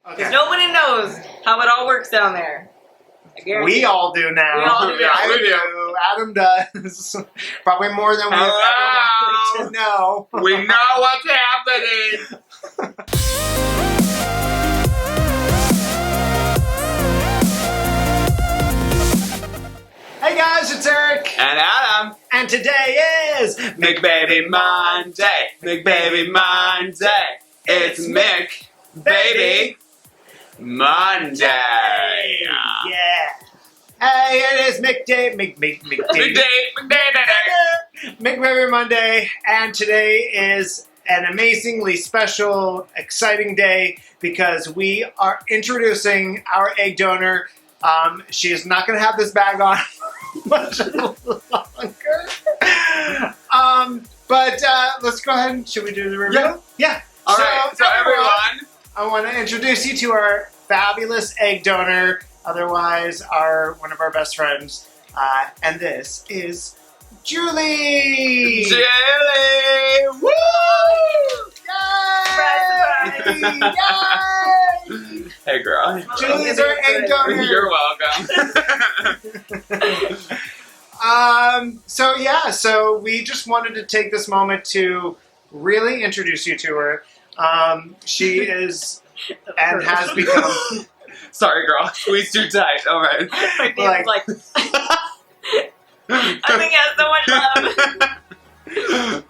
Because nobody knows how it all works down there. We all do now. We all do now. I do. Adam does. Probably more than we ever wanted to know. We know what's happening. Hey guys, it's Eric. And Adam. And today is McBaby Monday. McBaby Monday. It's McBaby Monday. Yeah. Hey, it is McBaby Monday, and today is an amazingly special, exciting day because we are introducing our egg donor. She is not going to have this bag on much longer. But let's go ahead and should we do the review? Yeah. All right. So everyone, I want to introduce you to our fabulous egg donor, otherwise one of our best friends, and this is Julie. Julie. Woo! Yay! Yay! Hey, girl. Julie's our egg donor. You're welcome. So we just wanted to take this moment to really introduce you to her. She is and has become. Sorry, girl. Squeeze too tight. All right. My like I think it has so much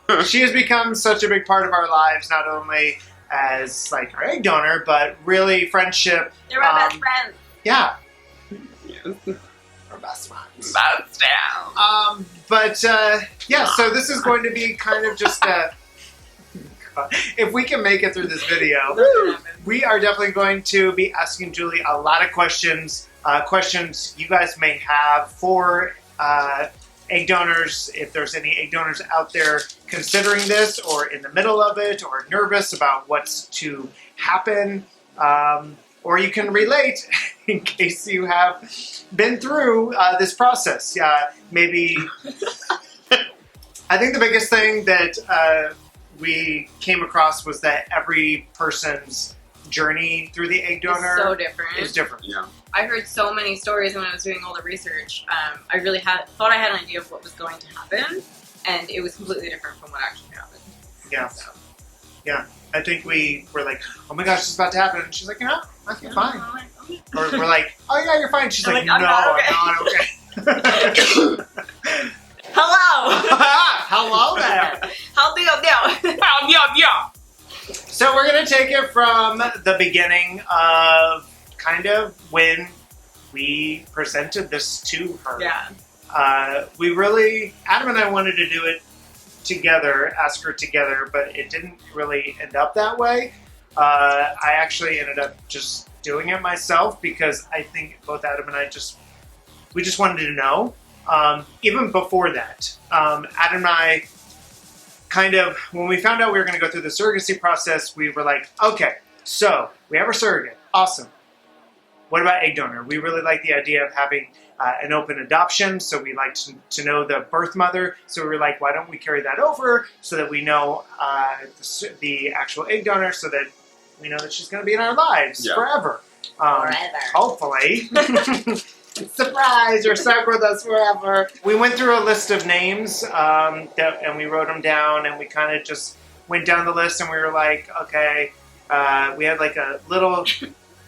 love. She has become such a big part of our lives, not only as like our egg donor, but really friendship. You're my best friend. Yeah. Yes. Our best friends. Bust down. So this is going to be kind of just a. If we can make it through this video, we are definitely going to be asking Julie a lot of questions. Questions you guys may have for egg donors. If there's any egg donors out there considering this, or in the middle of it, or nervous about what's to happen, or you can relate in case you have been through this process. Maybe. I think the biggest thing that we came across was that every person's journey through the egg donor so different. is different. Yeah. I heard so many stories when I was doing all the research. I really thought I had an idea of what was going to happen, and it was completely different from what actually happened. Yeah. So. Yeah. I think we were like, oh my gosh, this is about to happen. And she's like, no, I feel fine. Or we're like, oh yeah, you're fine. She's like, no, I'm not okay. Hello! Hello there. How do you do? So we're going to take it from the beginning of kind of when we presented this to her. Yeah. Adam and I wanted to do it together, ask her together, but it didn't really end up that way. I actually ended up just doing it myself because I think both Adam and I we just wanted to know. Even before that, Adam and I kind of, when we found out we were going to go through the surrogacy process, we were like, okay, so we have our surrogate. Awesome. What about egg donor? We really like the idea of having an open adoption, so we like to know the birth mother. So we were like, why don't we carry that over so that we know the actual egg donor, so that we know that she's going to be in our lives forever. Hopefully. Surprise! You're stuck with us forever. We went through a list of names and we wrote them down, and we kind of just went down the list, and we were like, okay, we had like a little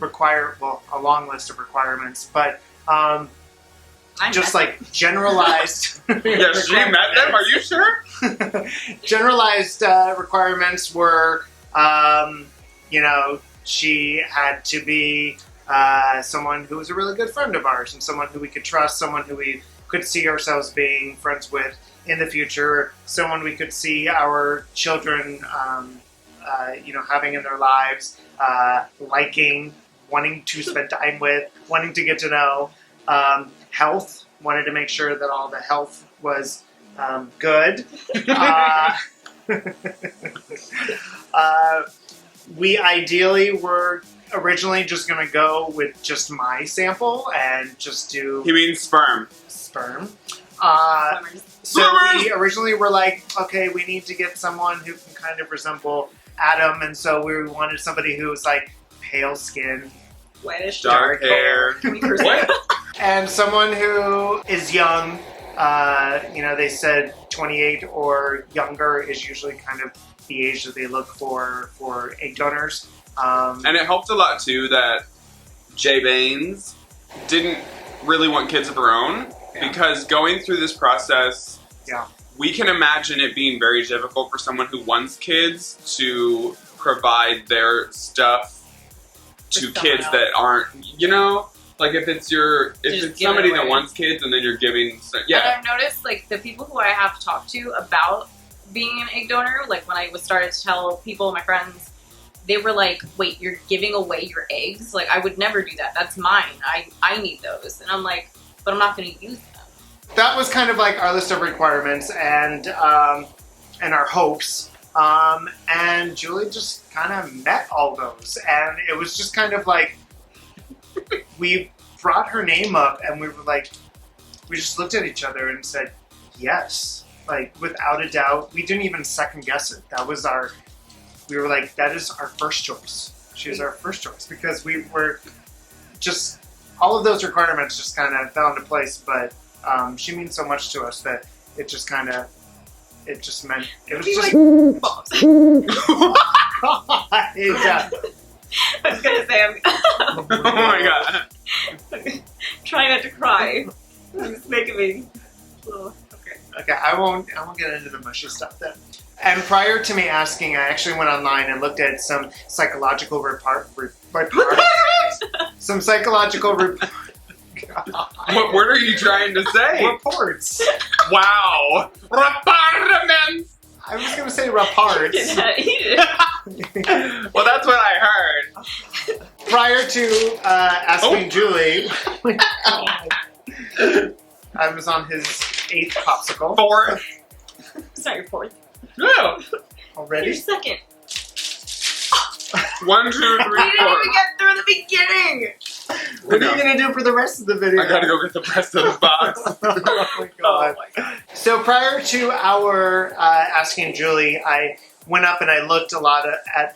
a long list of requirements, but just like generalized. Yes, she met them. Are you sure? Generalized requirements were, she had to be someone who was a really good friend of ours, and someone who we could trust, someone who we could see ourselves being friends with in the future, someone we could see our children, having in their lives, liking, wanting to spend time with, wanting to get to know. Health, wanted to make sure that all the health was good. We ideally were originally just going to go with just my sample and just do... He means sperm. Sperm. So we originally were like, okay, we need to get someone who can kind of resemble Adam, and so we wanted somebody who was like pale skin, Whitish. Dark hair. Can we curse? What? and someone who is young. They said 28 or younger is usually kind of the age that they look for egg donors. And it helped a lot too that Jay Baines didn't really want kids of her own, because going through this process, we can imagine it being very difficult for someone who wants kids to provide their stuff to kids that aren't, like if it's somebody that wants kids and then you're giving, And I've noticed, like, the people who I have talked to about being an egg donor, like when I started to tell people, my friends, they were like, wait, you're giving away your eggs? Like, I would never do that. That's mine. I need those. And I'm like, but I'm not going to use them. That was kind of like our list of requirements and our hopes. And Julie just kind of met all those. And it was just kind of like, we brought her name up and we were like, we just looked at each other and said, yes. Like, without a doubt, we didn't even second guess it. We were like, that is our first choice. She was our first choice because we were just, all of those requirements just kind of fell into place. But she means so much to us that it just kind of, it just meant, it was just... I was going to say, oh my god. Try not to cry. It's making me... Okay, I won't get into the mushy stuff then. And prior to me asking, I actually went online and looked at some psychological some psychological What word are you trying to say? reports. Wow. Repartments. I was going to say reports. Well, that's what I heard. Prior to asking Julie, I was on his 8th popsicle. 4th. It's not your 4th. No. Already? Your 2nd. 1, 2, 3, 4. We didn't even get through the beginning. What are you going to do for the rest of the video? I gotta go get the rest of the box. Oh my god. So prior to our asking Julie, I went up and I looked at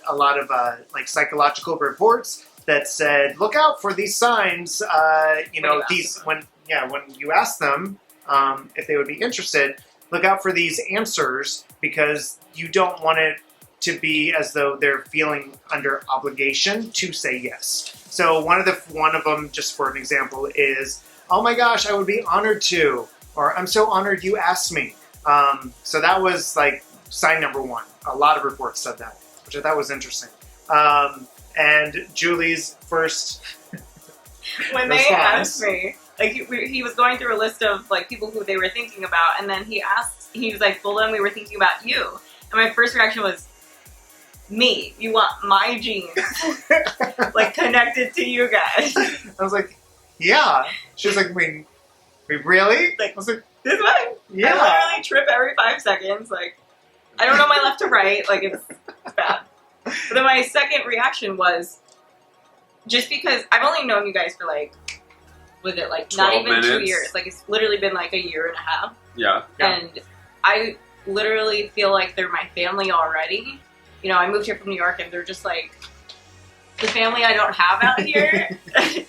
a lot of like psychological reports that said, look out for these signs. When you ask them if they would be interested, look out for these answers because you don't want it to be as though they're feeling under obligation to say yes. So one of them, just for an example, is, oh my gosh, I would be honored to, or I'm so honored you asked me. So that was like sign number 1. A lot of reports said that, which I thought was interesting. And Julie's first when they asked me, like he was going through a list of like people who they were thinking about, and then he was like, well, then we were thinking about you. And my first reaction was, me. You want my genes like connected to you guys. I was like, yeah. She was like, we really? Like, I was like, this way. yeah. I literally trip every 5 seconds. Like, I don't know my left to right. Like, it's bad. But then my second reaction was, just because I've only known you guys for like, was it like not even minutes. 2 years? Like, it's literally been like a year and a half. Yeah. And I literally feel like they're my family already. You know, I moved here from New York and they're just like the family I don't have out here.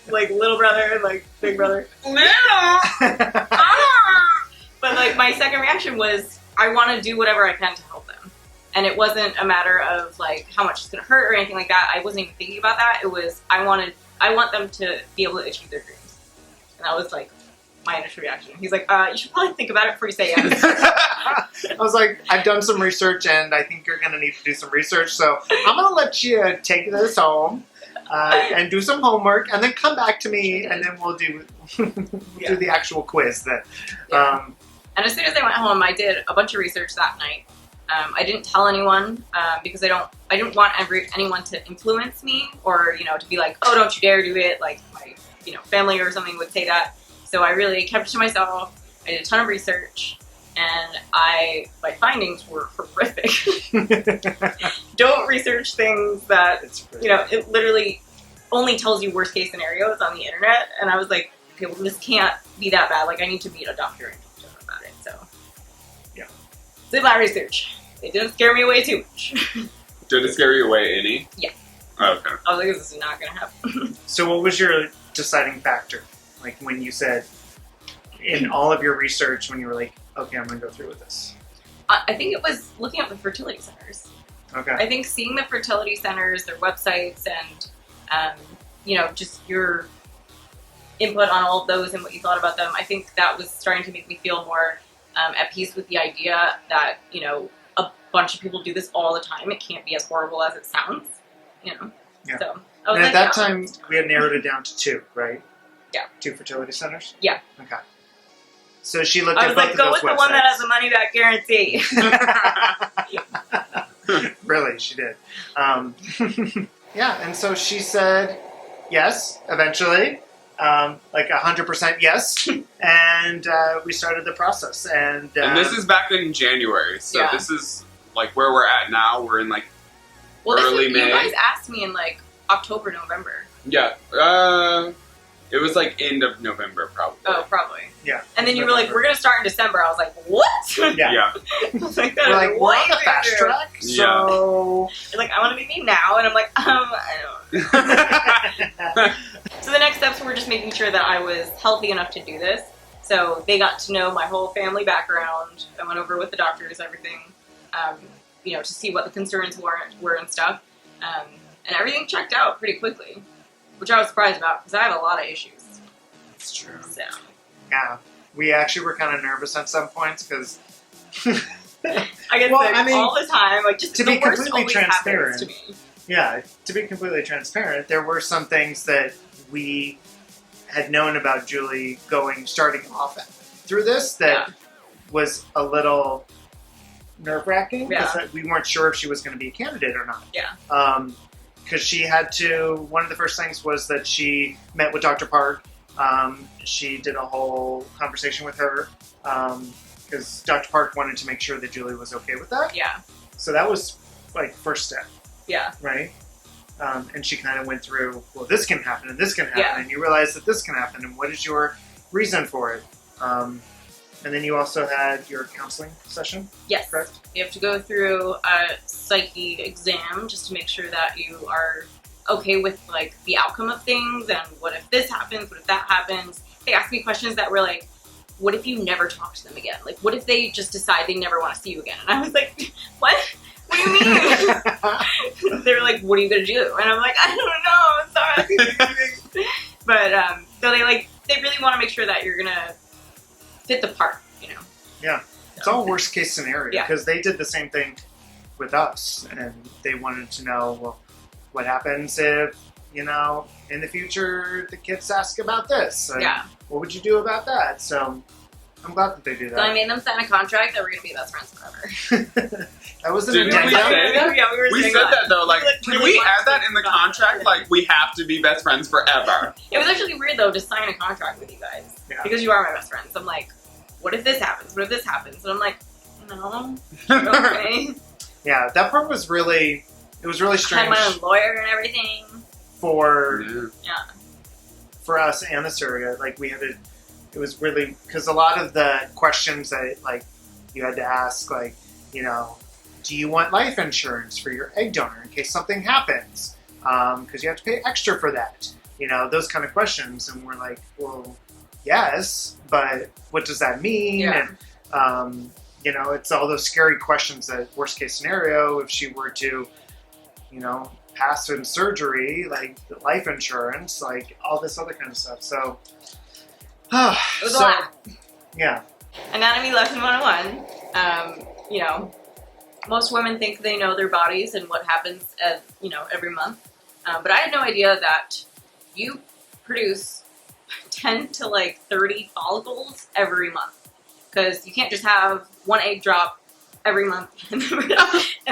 Like little brother, like big brother. But like my second reaction was I want to do whatever I can to help them. And it wasn't a matter of like how much it's going to hurt or anything like that. I wasn't even thinking about that. It was I want them to be able to achieve their dreams. And that was like my initial reaction. He's like, you should probably think about it before you say yes. I was like, I've done some research and I think you're going to need to do some research. So I'm going to let you take this home and do some homework and then come back to me and then we'll do the actual quiz then. Yeah. And as soon as I went home, I did a bunch of research that night. I didn't tell anyone because I didn't want anyone to influence me or, to be like, oh, don't you dare do it. Like my, family or something would say that. So I really kept it to myself. I did a ton of research, and my findings were horrific. Don't research things that, it literally only tells you worst case scenarios on the internet. And I was like, okay, well, this can't be that bad. Like, I need to meet a doctor and talk to them about it. So, yeah. Did my research. It didn't scare me away too much. Did it scare you away any? Yeah. Okay. I was like, this is not going to happen. So what was your deciding factor? Like when you said, in all of your research, when you were like, okay, I'm going to go through with this? I think it was looking up the fertility centers. Okay. I think seeing the fertility centers, their websites, and, just your input on all of those and what you thought about them, I think that was starting to make me feel more at peace with the idea that, a bunch of people do this all the time. It can't be as horrible as it sounds, Yeah. So I was And like, at that yeah. time, we had narrowed it down to 2, right? Yeah. 2 fertility centers? Yeah. Okay. So she looked I at was both like, of go those with websites. the one that has a money back guarantee. Really, she did. Yeah, and so she said yes, eventually. Like 100% yes. And we started the process. And this is back in January, so Yeah. this is like where we're at now. We're in like early May. You guys asked me in like October, November. Yeah. It was like end of November, probably. Oh, probably. Yeah. And then you were like, we're going to start in December. I was like, what? Yeah. Yeah. I was like, We're like, we're on the fast track, Yeah. so... You're like, I want to meet me now. And I'm like, I don't. So the next steps were just making sure that I was healthy enough to do this. So they got to know my whole family background. I went over with the doctors, everything, to see what the concerns were and stuff. And everything checked out pretty quickly, which I was surprised about because I have a lot of issues. It's true. So Yeah. We actually were kind of nervous at some points because... I get Well, sick I mean, all the time. Like, just to the be worst completely always transparent, happens to me. Yeah, to be completely transparent, there were some things that we had known about Julie starting off through this that was a little nerve-wracking because we weren't sure if she was going to be a candidate or not. Yeah. Because she had to, one of the first things was that she met with Dr. Park. She did a whole conversation with her because Dr. Park wanted to make sure that Julie was okay with that. Yeah. So that was like first step. Yeah. Right? And she kind of went through, well, this can happen and this can happen, Yeah. and you realize that this can happen, and what is your reason for it? And then you also had your counseling session, Yes. correct? You have to go through a psyche exam just to make sure that you are okay with like the outcome of things and what if this happens, what if that happens. They asked me questions that were like, what if you never talk to them again? Like, what if they just decide they never want to see you again? And I was like, what? What do you mean? They were like, what are you going to do? And I'm like, I don't know. I'm sorry. But so they really want to make sure that you're going to fit the part, Yeah. It's all worst case scenario Yeah. because they did the same thing with us, and they wanted to know, well, what happens if, in the future the kids ask about this? And Yeah. what would you do about that? So I'm glad that they do that. So I made them sign a contract that we're going to be best friends forever. That was an Didn't we addendum. say that? Yeah, we were We saying said that though, like, Like, can really we wanted add that to in the do that. contract? Like, we have to be best friends forever. It was actually weird though to sign a contract with you guys Yeah. because you are my best friends. I'm like, what if this happens? What if this happens? And I'm like, no, okay. Yeah, that part was really, it was really I had strange my own lawyer and everything. for Yeah, for us and the surrogate. Like we had to, it was really, because a lot of the questions that like you had to ask, like, do you want life insurance for your egg donor in case something happens? Because you have to pay extra for that. Those kind of questions. And we're like, well, yes, but what does that mean? Yeah. And, it's all those scary questions that worst case scenario, if she were to, pass in surgery, like life insurance, like all this other kind of stuff. So, it was a lot. Yeah. Anatomy lesson 101. Most women think they know their bodies and what happens every month. But I had no idea that you produce 10 to 30 follicles every month. Because you can't just have one egg drop every month and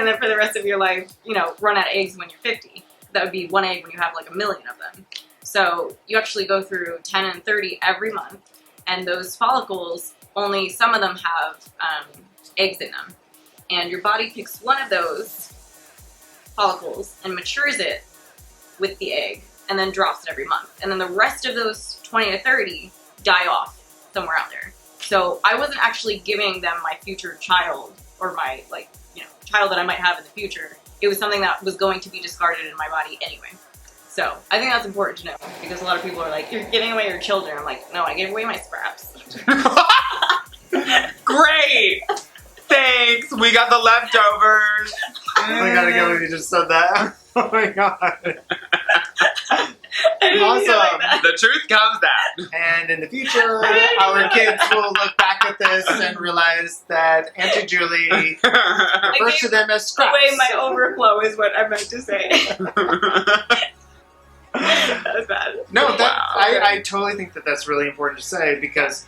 then for the rest of your life, run out of eggs when you're 50. That would be one egg when you have 1 million of them. So you actually go through 10 and 30 every month. And those follicles, only some of them have eggs in them. And your body picks one of those follicles and matures it with the egg and then drops it every month. And then the rest of those 20 to 30 die off somewhere out there. So I wasn't actually giving them my future child or my child that I might have in the future it was something that was going to be discarded in my body anyway. So I think that's important to know because a lot of people are like, you're giving away your children. I'm like, no, I gave away my scraps. Great! Thanks! We got the leftovers! Oh my god, I can't believe you just said that. Oh my god. Awesome. The truth comes out. And in the future, our kids will look back at this and realize that Auntie Julie refers to them as scraps. The way my overflow is what I meant to say. That was bad. No, Wow. I totally think that that's really important to say because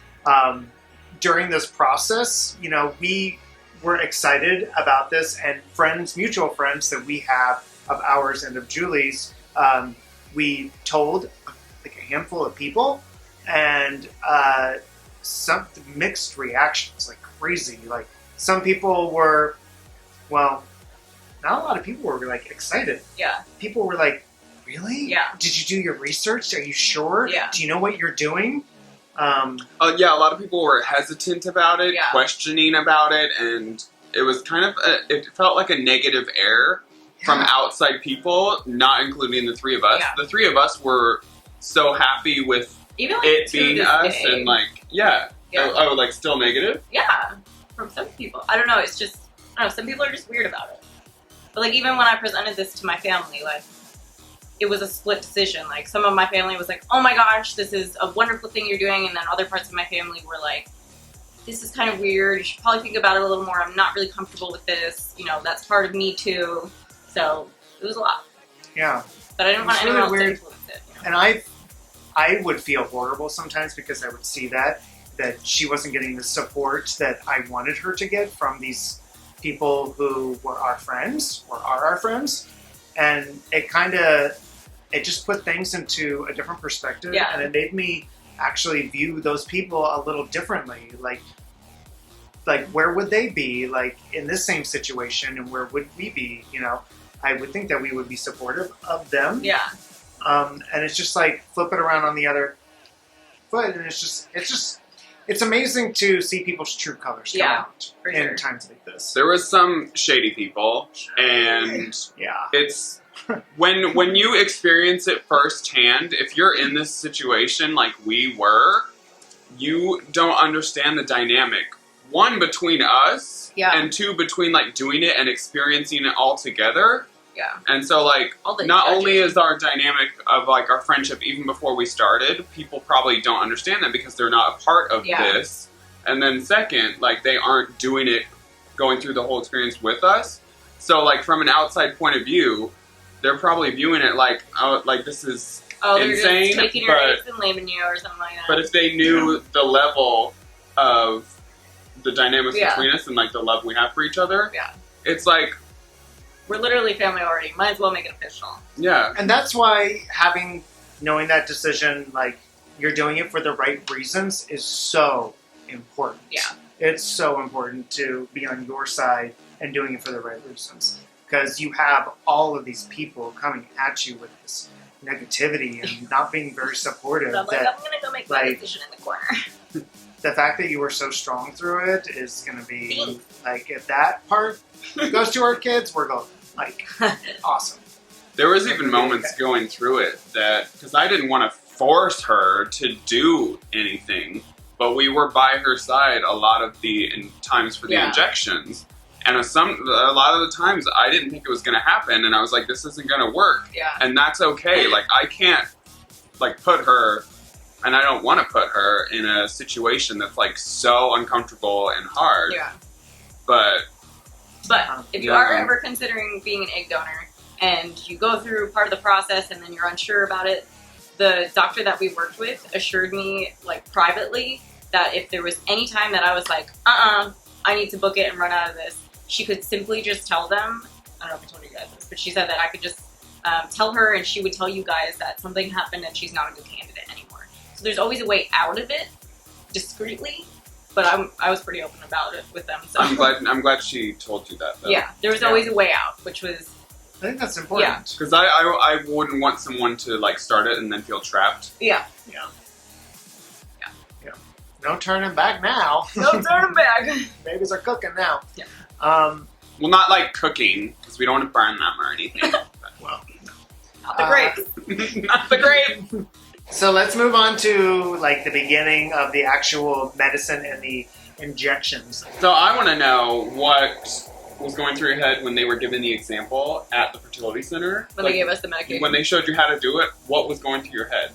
during this process, you know, we were excited about this, and friends, mutual friends that we have of ours and of Julie's, we told like a handful of people, and some mixed reactions, like crazy. Like some people were, well, not a lot of people were like excited. Yeah. People were like, really? Yeah. Did you do your research? Are you sure? Yeah. Do you know what you're doing? Yeah, a lot of people were hesitant about it, Yeah. questioning about it, and it was kind of, it felt like a negative air from Yeah. outside people, not including the three of us. Yeah. The three of us were so happy with Even like it to being this us, day. and like, yeah. Oh, like still negative? Yeah, from some people. I don't know, it's just, I don't know, some people are just weird about it. But like even when I presented this to my family, like it was a split decision. Like some of my family was like, oh my gosh, this is a wonderful thing you're doing. And then other parts of my family were like, this is kind of weird. You should probably think about it a little more. I'm not really comfortable with this. You know, that's part of me too. So it was a lot. Yeah. But I didn't want It's anyone else really to weird. influence it. You know? And I would feel horrible sometimes because I would see that she wasn't getting the support that I wanted her to get from these people who were our friends or are our friends. And it just put things into a different perspective. Yeah. And it made me actually view those people a little differently. Like where would they be like in this same situation, and where would we be? You know, I would think that we would be supportive of them. Yeah. And it's just like flip it around on the other foot, and it's amazing to see people's true colors come Yeah, out for in sure. times like this. There was some shady people, and Yeah. it's when you experience it firsthand, if you're in this situation like we were, you don't understand the dynamic. One, between us, Yeah. and two, between like doing it and experiencing it all together. Yeah. And so like All the not judging. only is our dynamic of like our friendship even before we started, people probably don't understand that because they're not a part of Yeah. this. And then second, like they aren't doing it, going through the whole experience with us. So like from an outside point of view, they're probably viewing it like, oh, like this is Oh, they're insane. just taking your But eggs and leaving you or something like that. but if they knew the level of the dynamics Yeah. between us and like the love we have for each other, Yeah. it's like, We're literally family already. Might as well make it official. yeah. And that's why knowing that decision, like you're doing it for the right reasons, is so important. Yeah. It's so important to be on your side and doing it for the right reasons. Because you have all of these people coming at you with this negativity and not being very supportive. So I'm like, That I'm going to go make my like- decision in the corner. the fact that you were so strong through it is going to be, Thanks. like, if that part goes to our kids, we're going, like, awesome. There was even moments going through it that, because I didn't want to force her to do anything, but we were by her side a lot of the times for the Yeah. injections. And a lot of the times I didn't think it was going to happen, and I was like, this isn't going to work. Yeah. And that's okay. Like, I can't, like, put her, and I don't want to put her in a situation that's, like, so uncomfortable and hard. Yeah. But, But if you Yeah. are ever considering being an egg donor and you go through part of the process and then you're unsure about it, the doctor that we worked with assured me, like, privately, that if there was any time that I was like, I need to book it and run out of this, she could simply just tell them. I don't know if I told you guys this, but she said that I could just tell her and she would tell you guys that something happened and she's not a good candidate anymore. So there's always a way out of it, discreetly, but I was pretty open about it with them. So I'm glad she told you that, though. yeah, there was Yeah. always a way out, which was, I think that's important. Because I wouldn't want someone to, like, start it and then feel trapped. yeah, No turning back now. no turning back. Babies are cooking now. Yeah. Well, not like cooking, because we don't want to burn them or anything. Well, Not the grapes. Not the grape. so let's move on to like the beginning of the actual medicine and the injections. So I want to know what was going through your head when they were giving the example at the fertility center. When they gave us the medication. When they showed you how to do it, what was going through your head?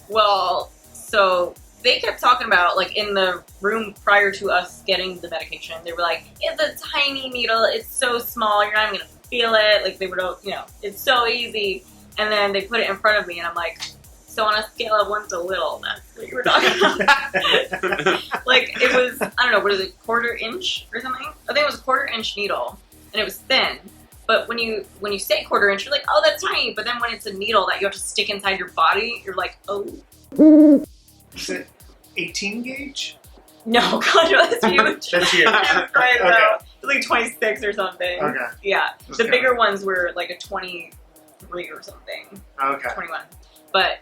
Well, so they kept talking about, like, in the room prior to us getting the medication, they were like, it's a tiny needle, it's so small, you're not even going to feel it. Like, they were, you know, it's so easy. And then they put it in front of me, and I'm like, so on a scale of 1 to little, that's what you were talking about. Like, it was, I don't know, what is it, 1/4 inch or something? I think it was a 1/4 inch needle, and it was thin. But when you say 1/4 inch, you're like, oh, that's tiny. But then when it's a needle that you have to stick inside your body, you're like, oh. Is it 18 gauge? No, God, no, that's huge. That's huge. Right, Okay. though. It was like 26 or something. Okay. Yeah. That's The kinda- bigger ones were like a 23 or something. Okay. 21. But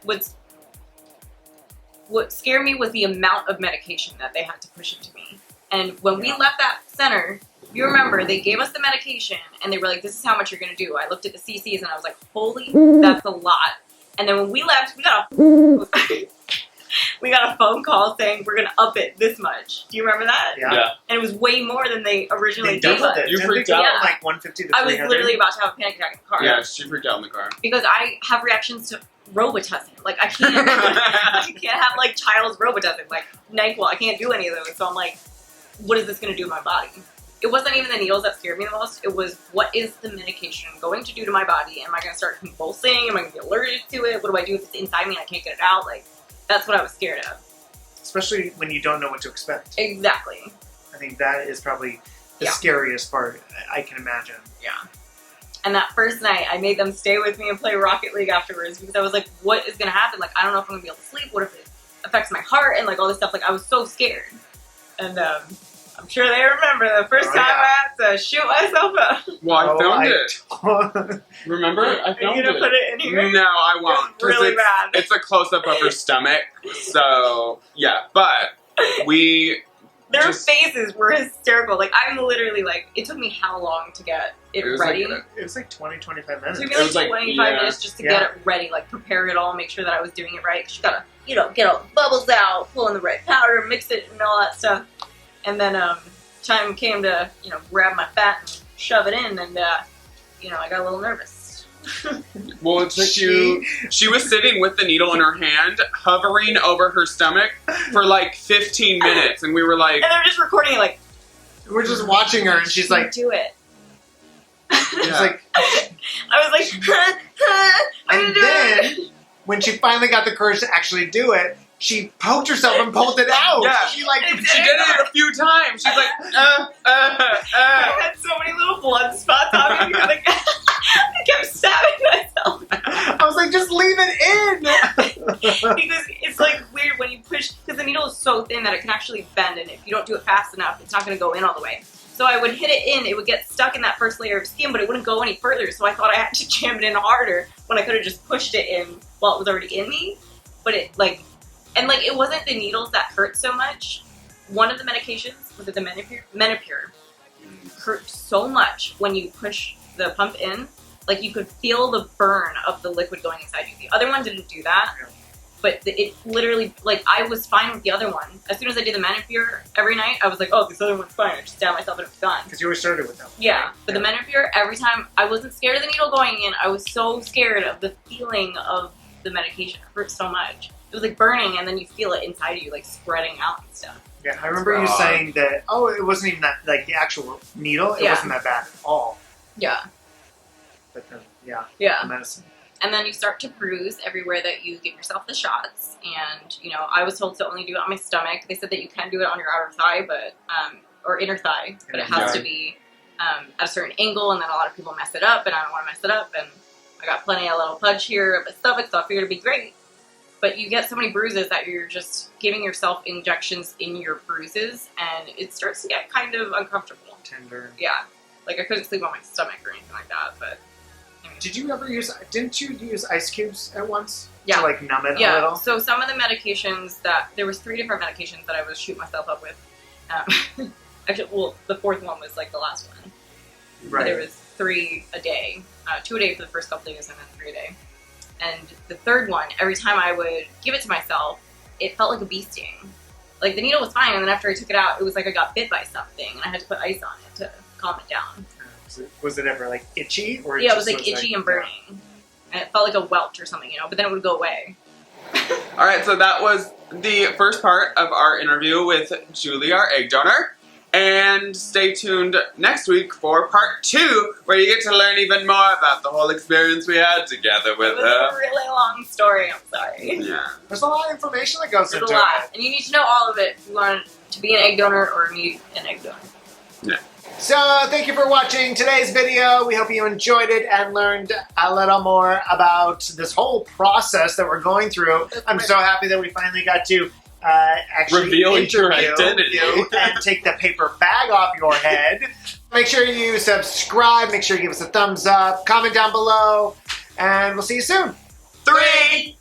what scared me was the amount of medication that they had to push into me. And when we left that center, you remember, they gave us the medication and they were like, this is how much you're going to do. I looked at the CCs and I was like, holy, that's a lot. And then when we left, we got a phone call saying we're going to up it this much. Do you remember that? Yeah. And it was way more than they originally They gave doubled us. it. You Didn't they freaked go out? from, like 150 to I was 300? literally about to have a panic attack in the car. Yeah, she freaked out in the car. Because I have reactions to Robitussin. Like, I can't, I can't have, like, child's Robitussin. Like, NyQuil, I can't do any of those. So I'm like, what is this going to do to my body? It wasn't even the needles that scared me the most. It was, what is the medication going to do to my body? Am I going to start convulsing? Am I going to be allergic to it? What do I do if it's inside me and I can't get it out? Like, that's what I was scared of. Especially when you don't know what to expect. Exactly. I think that is probably the Yeah. scariest part, I can imagine. Yeah. And that first night, I made them stay with me and play Rocket League afterwards because I was like, what is going to happen? Like, I don't know if I'm going to be able to sleep. What if it affects my heart? And, like, all this stuff. Like, I was so scared. And I'm sure they remember the first Oh, time yeah. I had to shoot myself up. Well, I found it. it. Remember? I Are found you going to it. put it in here? No, I won't. It's really bad. It's a close-up of her stomach. So, yeah. But we... Their just- faces were hysterical. Like, I'm literally like, it took me how long to get it was ready? like It was like 20, 25 It minutes. took me It like was like, 25 yeah. minutes just to Yeah. get it ready, like prepare it all, make sure that I was doing it right. 'Cause you gotta, you know, get all the bubbles out, pull in the right powder, mix it, and all that stuff. And then time came to, you know, grab my fat and shove it in, and you know, I got a little nervous. Well, it took you... She was sitting with the needle in her hand, hovering over her stomach for like 15 minutes. And we were like... And they're just recording it like, We're just watching her, and she's like, do it. she's Yeah. like, I was like, I'm and gonna do then it. when she finally got the courage to actually do it, she poked herself and pulled it out. Yeah. She like It She did it a few times. She's like, I had so many little blood spots on me because I kept stabbing myself. I was like, just leave it in. Because it's like weird when you push, because the needle is so thin that it can actually bend, and if you don't do it fast enough, it's not going to go in all the way. So I would hit it in, it would get stuck in that first layer of skin, but it wouldn't go any further. So I thought I had to jam it in harder when I could have just pushed it in while it was already in me. But it like, and like it wasn't the needles that hurt so much. One of the medications, was it the Menopur, hurt so much when you push the pump in. Like you could feel the burn of the liquid going inside you. The other one didn't do that. Yeah. But it literally, like, I was fine with the other one. As soon as I did the Menopur every night, I was like, oh, this other one's fine. I just stabbed myself and it was done. Because you always started with that one. Yeah, but the Menopur, every time, I wasn't scared of the needle going in. I was so scared of the feeling of the medication. It hurt so much. It was like burning, and then you feel it inside of you, like spreading out and stuff. Yeah, I remember you God. saying that, oh, it wasn't even that, like the actual needle, it Yeah. wasn't that bad at all. Yeah. But then, yeah, Yeah. the medicine. And then you start to bruise everywhere that you give yourself the shots. And, you know, I was told to only do it on my stomach. They said that you can do it on your outer thigh, but, or inner thigh, but it has to be at a certain angle. And then a lot of people mess it up, and I don't want to mess it up. And I got plenty of little pudge here of my stomach, so I figured it'd be great. But you get so many bruises that you're just giving yourself injections in your bruises, and it starts to get kind of uncomfortable. Tender. Yeah. Like, I couldn't sleep on my stomach or anything like that, but... Did you ever didn't you use ice cubes at once? Yeah. To like numb it a Yeah, little? so some of the medications there was 3 different medications that I was shooting myself up with. Actually, well, the 4th one was like the last one. Right. There was 3 a day, 2 a day for the first couple days, and then 3 a day. And the third one, every time I would give it to myself, it felt like a bee sting. Like the needle was fine, and then after I took it out, it was like I got bit by something, and I had to put ice on it to calm it down. Was it ever like itchy, or Yeah, it was like itchy and burning, and it felt like a welt or something, you know. But then it would go away. All right, so that was the first part of our interview with Julie, our egg donor. And stay tuned next week for part 2, where you get to learn even more about the whole experience we had together with It was her. a really long story. I'm sorry. Yeah. There's a lot of information that goes There's into a lot, it. and you need to know all of it if you want to be an egg donor or need an egg donor. Yeah. So thank you for watching today's video. We hope you enjoyed it and learned a little more about this whole process that we're going through. I'm so happy that we finally got to actually Reveal your interview identity. you and take the paper bag off your head. Make sure you subscribe. Make sure you give us a thumbs up. Comment down below. And we'll see you soon. 3,